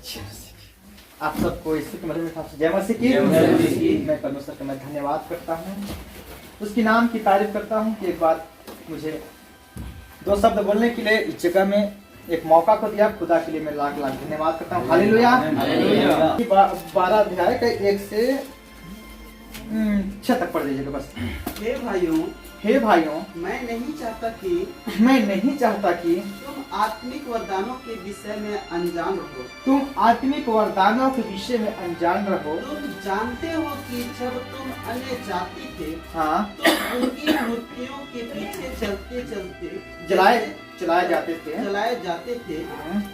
आप सबको इसी के मधुर से जय मसीह की। मैं परमेश्वर का मैं धन्यवाद करता हूँ, उसके नाम की तारीफ करता हूँ कि एक बार मुझे दो शब्द बोलने के लिए इस जगह में एक मौका को दिया। खुदा के लिए मैं लाख लाख धन्यवाद करता हूँ। हालेलुया। 12 अध्याय का 1 से 6 तक पढ़ दीजिएगा बस। हे भाइयों, मैं नहीं चाहता कि तुम आत्मिक वरदानों के विषय में अनजान रहो। तुम जानते हो कि जब तुम अन्य जाति थे, हाँ, तो उनकी मूर्तियों के पीछे चलाए जाते थे,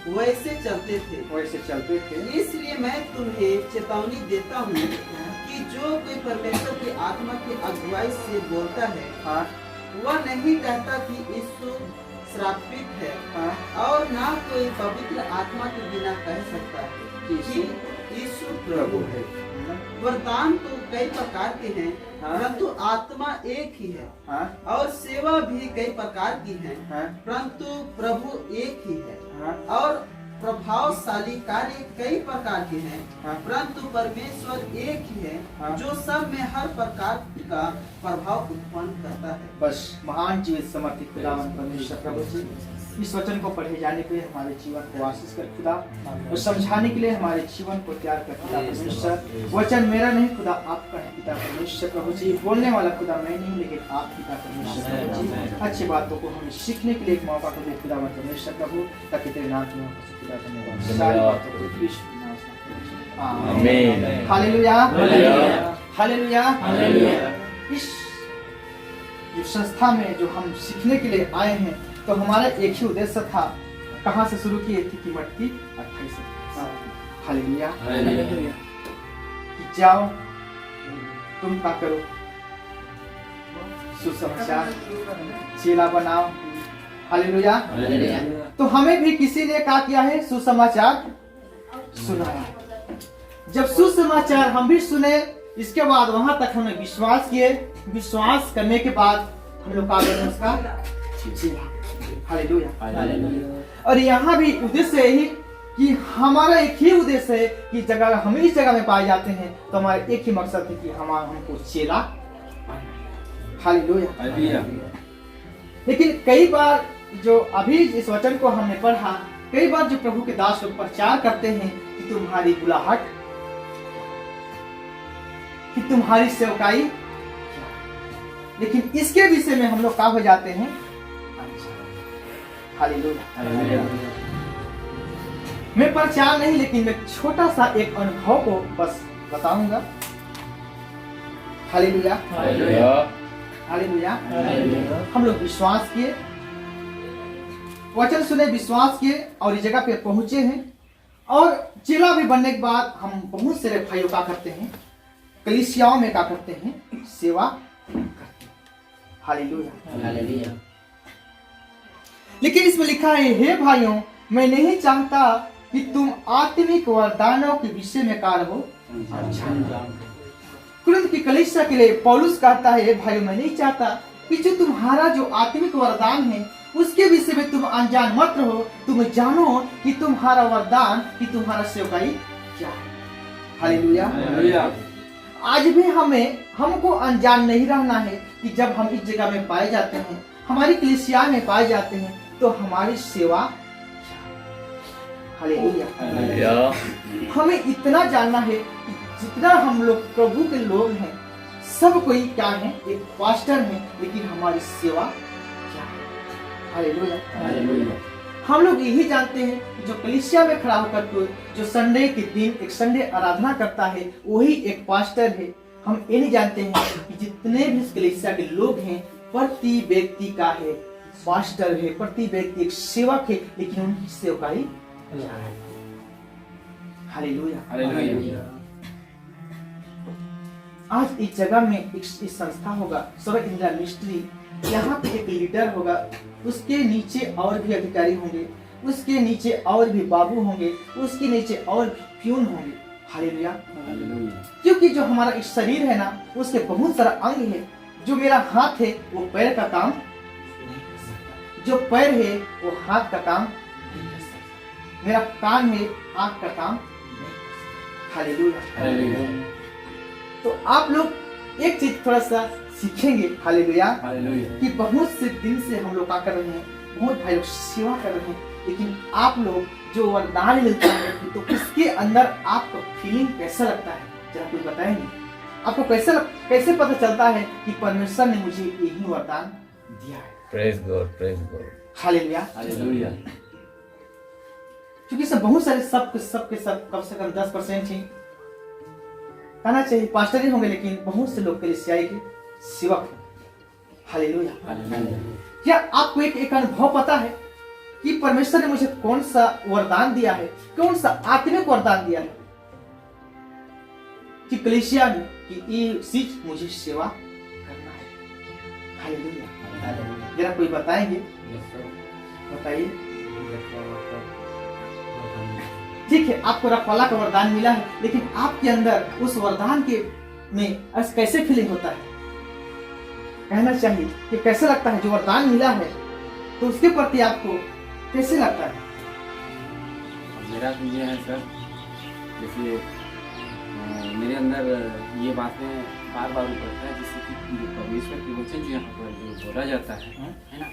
वैसे चलते थे। इसलिए मैं तुम्हें चेतावनी देता हूँ कि जो कोई परमेश्वर की आत्मा की अगुवाई से बोलता है, हाँ, वह नहीं कहता कि यीशु श्रापित है, हाँ, और ना कोई पवित्र आत्मा के बिना कह सकता है कि यीशु प्रभु है। वरदान तो कई प्रकार के हैं, हाँ, परंतु आत्मा एक ही है, हाँ, और सेवा भी कई प्रकार की है, हाँ, परंतु प्रभु एक ही है। हाँ, और प्रभावशाली कार्य कई प्रकार के हैं, हाँ, परंतु परमेश्वर एक ही है, हाँ, जो सब में हर प्रकार का प्रभाव उत्पन्न करता है। बस महान जीवित समर्पित खुदावन परमेश्वर प्रभु जी, इस वचन को पढ़े जाने के लिए हमारे जीवन को आशीष कर खुदा, और समझाने के लिए हमारे जीवन को तैयार कर खुदा परमेश्वर। वचन मेरा नहीं खुदा आपका है पिता परमेश्वर प्रभु जी। बोलने वाला खुदा मैं नहीं, लेकिन आप पिता परमेश्वर प्रभु जी। अच्छी बातों को हमें सीखने के लिए एक मौका को दे खुदा परमेश्वर प्रभु, ताकि तेरे नाम की खुदा धन्यवाद। सारी बातों को यीशु के नाम से आमीन। Hallelujah, hallelujah, hallelujah. इस जो संस्था में जो हम सीखने के लिए आए हैं, तो हमारा एक ही उद्देश्य था। कहाँ से शुरू किए थी कि मत्ती 28। हालेलुया, कि जाओ तुम क्या करो, सुसमाचार चेला बनाओ। हालेलुया। तो हमें भी किसी ने क्या किया है, सुसमाचार सुनाया। जब सुसमाचार हम भी सुने, इसके बाद वहां तक हमें विश्वास किए। विश्वास करने के बाद हम लोग क्या करें, उसका चेला। हालेलुया। और यहाँ भी उद्देश्य यही कि हमारा एक ही उद्देश्य है कि जगह हम इस जगह में पाए जाते हैं, तो हमारा एक ही मकसद है कि हमको चेला। हालेलुया। लेकिन कई बार जो अभी इस वचन को हमने पढ़ा, कई बार जो प्रभु के दास लोग प्रचार करते हैं कि तुम्हारी बुलाहट, कि तुम्हारी सेवकाई, लेकिन इसके विषय में हम लोग क्या हो जाते हैं। हालेलुया। मैं प्रचार नहीं, लेकिन मैं छोटा सा एक अनुभव को बस बताऊंगा। Hallelujah, hallelujah. हम लोग विश्वास किए, वचन सुने, विश्वास किए और इस जगह पे पहुंचे हैं। और चेला भी बनने के बाद हम बहुत सारे भाइयों का करते हैं, कलीसियाओं में क्या करते हैं, सेवा करते हैं। हालेलुया। लेकिन इसमें लिखा है, हे भाइयों, मैं नहीं चाहता कि तुम आत्मिक वरदानों के विषय में कार हो। कुरिन्थ की कलीसिया के लिए पौलुस कहता है, हे भाइयों, मैं नहीं चाहता कि जो तुम्हारा जो आत्मिक वरदान है उसके विषय में तुम अनजान मत रहो। तुम जानो कि तुम्हारा वरदान, कि तुम्हारा सेवकाई क्या है। हालेलुया। आज भी हमको अनजान नहीं रहना है कि जब हम इस जगह में पाए जाते हैं, हमारी कलीसिया में पाए जाते हैं, तो हमारी सेवा क्या। हालेलुया। हमें इतना जानना है कि जितना हम लोग प्रभु के लोग हैं, सब कोई क्या है, एक पास्टर है, लेकिन हमारी सेवा क्या है। हालेलुया। हम लोग यही जानते हैं कि जो कलीसिया में खड़ा होकर के जो संडे के दिन एक संडे आराधना करता है, वही एक पास्टर है। हम ये नहीं जानते हैं कि जितने भी कलीसिया के लोग हैं, प्रति व्यक्ति का है पास्टर है, प्रति व्यक्ति एक सेवक है, लेकिन उनकी सेवकाई क्या है। हालेलुया। आज इस जगह में एक संस्था होगा, स्वर्ग इंदिरा मिनिस्ट्री। यहाँ पे एक लीडर होगा, उसके नीचे और भी अधिकारी होंगे, उसके नीचे और भी बाबू होंगे, उसके नीचे और भी प्यून होंगे। हालेलुया। क्योंकि जो हमारा एक शरीर है ना, उसके बहुत सारा अंग है। जो मेरा हाथ है वो पैर का काम नहीं कर सकता, जो पैर है वो हाथ का काम नहीं कर सकता। मेरा कान है, आंख का काम नहीं कर सकता। हालेलुया। तो आप लोग एक चीज थोड़ा सा सीखेंगे, हालेलुया, कि बहुत से दिन से हम लोग क्या कर रहे हैं, बहुत भाई लोग सेवा कर रहे हैं, लेकिन आप लोग जो वरदान मिलता है तो उसके अंदर आपको फीलिंग कैसा लगता है, जरा कोई बताएंगे? आपको कैसे पता चलता है कि परमेश्वर ने मुझे यही वरदान दिया है? Praise God. हालेलुया। क्योंकि सब बहुत सारे सब कम से कम 10% ही कहना चाहिए पास्टर ही होंगे, लेकिन बहुत से लोग कलीसियाई के सेवक हैं। हालेलुया। क्या आपको एक अनुभव पता है कि परमेश्वर ने मुझे कौन सा वरदान दिया है, कौन सा आत्मिक वरदान दिया है कि कलीसिया में कि ये चीज मुझे सेवा करना है? हालेलुया। जरा कोई बताएंगे? बताइए। ठीक है, आपको रखवाला का वरदान मिला है, लेकिन आपके अंदर उस वरदान के में कैसे फीलिंग होता है? कहना चाहिए कि कैसे लगता है जो वरदान मिला है, तो उसके प्रति आपको कैसे लगता है? मेरा तो ये है सर, जैसे मेरे अंदर ये बातें बार बार उभरता है, जैसे कि परमेश्वर के वचन जो यहाँ पर जो बोला जाता है ना,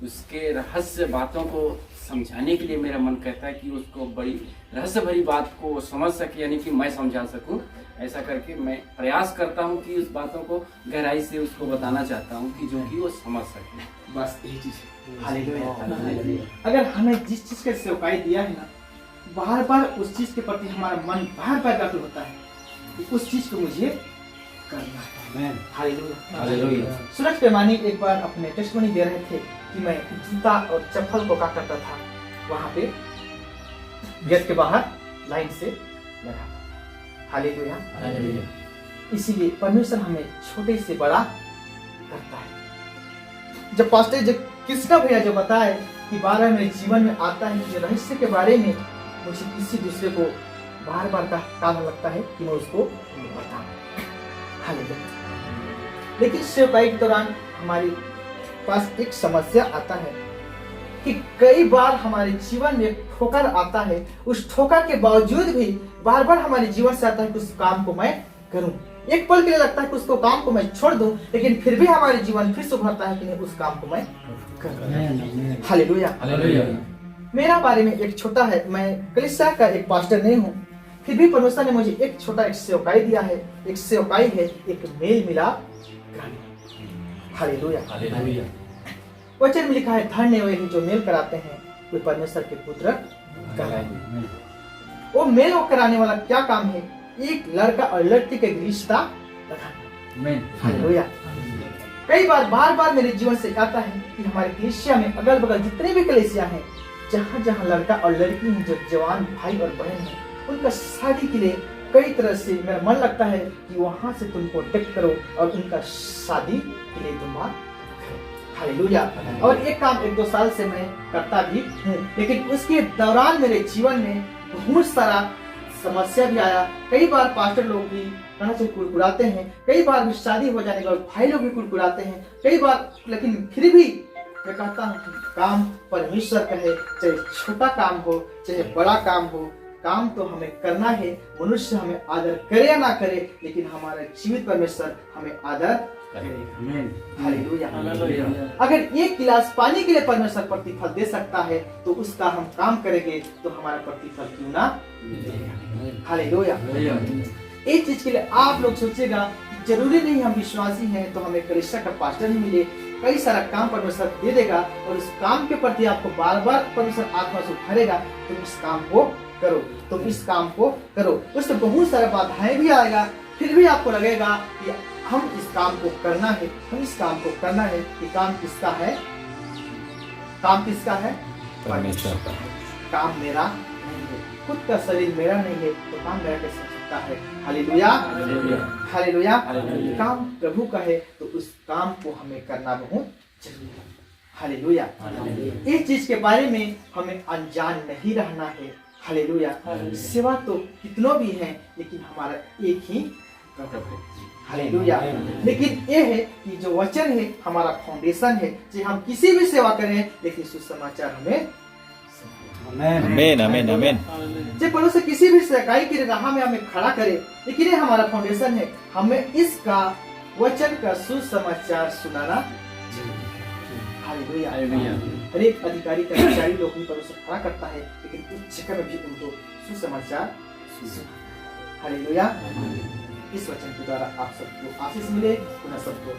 उसके रहस्य बातों को समझाने के लिए मेरा मन कहता है कि उसको बड़ी रहस्य भरी बात को समझ सके, यानी कि मैं समझा सकूं। ऐसा करके मैं प्रयास करता हूं कि उस बातों को गहराई से उसको बताना चाहता हूं कि जो कि वो समझ सके। बस यही चीज है। हालेलुया। अगर हमें जिस चीज का सेवकाई दिया है ना, बार बार उस चीज के प्रति हमारा मन बार बार व्याकुल होता है कि उस चीज को मुझे करना है। हालेलुया। सूरज पैमानी एक बार अपने टेस्टमनी दे रहे थे कि मैं जूता और चप्पल को क्या करता था, वहां पे गेट के बाहर लाइन से लगा। हालेलुया। इसीलिए परमेश्वर हमें छोटे से बड़ा करता है। जब पास्टर जब कृष्णा भैया जो बताए कि बार बार मेरे जीवन में आता है कि रहस्य के बारे में मुझे किसी दूसरे को बार बार का काम लगता है कि मैं उसको बताऊं। हालेलुया। लेकिन सेवकाई के दौरान हमारे पास एक समस्या आता है कि कई बार हमारे जीवन में ठोकर आता है, उस ठोकर के बावजूद भी बार बार हमारे जीवन से आता है कि उस काम को मैं करूं। एक पल के लिए लगता है कि उसको काम को मैं छोड़ दूं, लेकिन फिर भी हमारे जीवन फिर से उभरता है कि नहीं, उस काम को मैं करूं। हालेलुया। मेरा बारे में एक छोटा है, मैं कलीसिया का एक पास्टर नहीं हूँ, फिर भी परमेश्वर ने मुझे एक छोटा एक सेवकाई दिया है। एक सेवकाई है एक मेल मिलाप कराने। हालेलुया। वचन में लिखा है, धन्य वे जो मेल कराते हैं वे परमेश्वर के पुत्र कहलाएंगे। वो मेल वो कराने वाला क्या काम है? एक लड़का और लड़की के रिश्ता लगाना। हालेलुया। कई बार मेरे जीवन से आता है कि हमारे कलीसिया में अगल बगल जितने भी कलीसिया हैं, जहाँ जहाँ लड़का और लड़की हैं, जो जवान भाई और बहन हैं, उनका शादी के लिए कई तरह से मेरा मन लगता है कि वहां से तुम कॉन्टेक्ट करो और उनका शादी के लिए तुम बात करो। हालेलुया। और एक काम 1-2 साल से मैं करता भी हूँ, लेकिन उसके दौरान मेरे जीवन में बहुत सारा समस्या भी आया। कई बार पास्टर लोग भी कहना चाहिए कुड़कुड़ाते हैं, कई बार भी शादी हो जाने के बाद भाई लोग भी कुड़कुड़ाते हैं कई बार, लेकिन फिर भी मैं कहता हूँ कि काम परमेश्वर का है, चाहे छोटा काम हो चाहे बड़ा काम हो, काम तो हमें करना है। मनुष्य हमें आदर करे या ना करे, लेकिन हमारा जीवित परमेश्वर हमें आदर करेगा। हालेलुया। अगर एक गिलास पानी के लिए परमेश्वर प्रतिफल दे सकता है, तो उसका हम काम करेंगे तो हमारा प्रतिफल क्यों ना मिलेगा। हालेलुया। एक चीज के लिए आप लोग सोचेगा, जरूरी नहीं हम विश्वासी हैं तो हमें कलीसिया का पास्टर ही मिले, कई सारा काम परमेश्वर दे देगा और उस काम के प्रति आपको बार बार परमेश्वर आत्मा से भरेगा, तुम इस काम को करो, तुम इस काम को करो। उसमें बहुत सारा बाधाएं भी आएगा, फिर भी आपको लगेगा कि हम इस काम को करना है, हम इस काम को करना है। कि काम किसका है? काम किसका है? परमेश्वर का। काम मेरा नहीं है, खुद का शरीर मेरा नहीं है, तो काम मेरा कैसे हो सकता है? हालेलुया। हालेलुया। काम प्रभु का है, तो उस काम को हमें करना बहुत जरूरी है। हालेलुया। इस चीज के बारे में हमें अनजान नहीं रहना है। हालेलुया। सेवा तो कितनों भी हैं, लेकिन हमारा एक ही प्रभु है। हालेलुया। लेकिन ये है कि जो वचन है हमारा फाउंडेशन है, कि हम किसी भी सेवा करें, लेकिन सुसमाचार हमें आमीन आमीन आमीन। जब पड़ोस से किसी भी सेवकाई की राह में हमें खड़ा करे, लेकिन ये हमारा फाउंडेशन है, हमें इसका वचन का सुसमाचार सुनाना। हालेलुया। हर एक अधिकारी कर्मचारी लोग भी पड़ोस से खड़ा करता है, लेकिन उस जगह में भी उनको सुसमाचार सुना। हालेलुया। इस वचन के द्वारा आप सबको आशीष मिले, पुनः सबको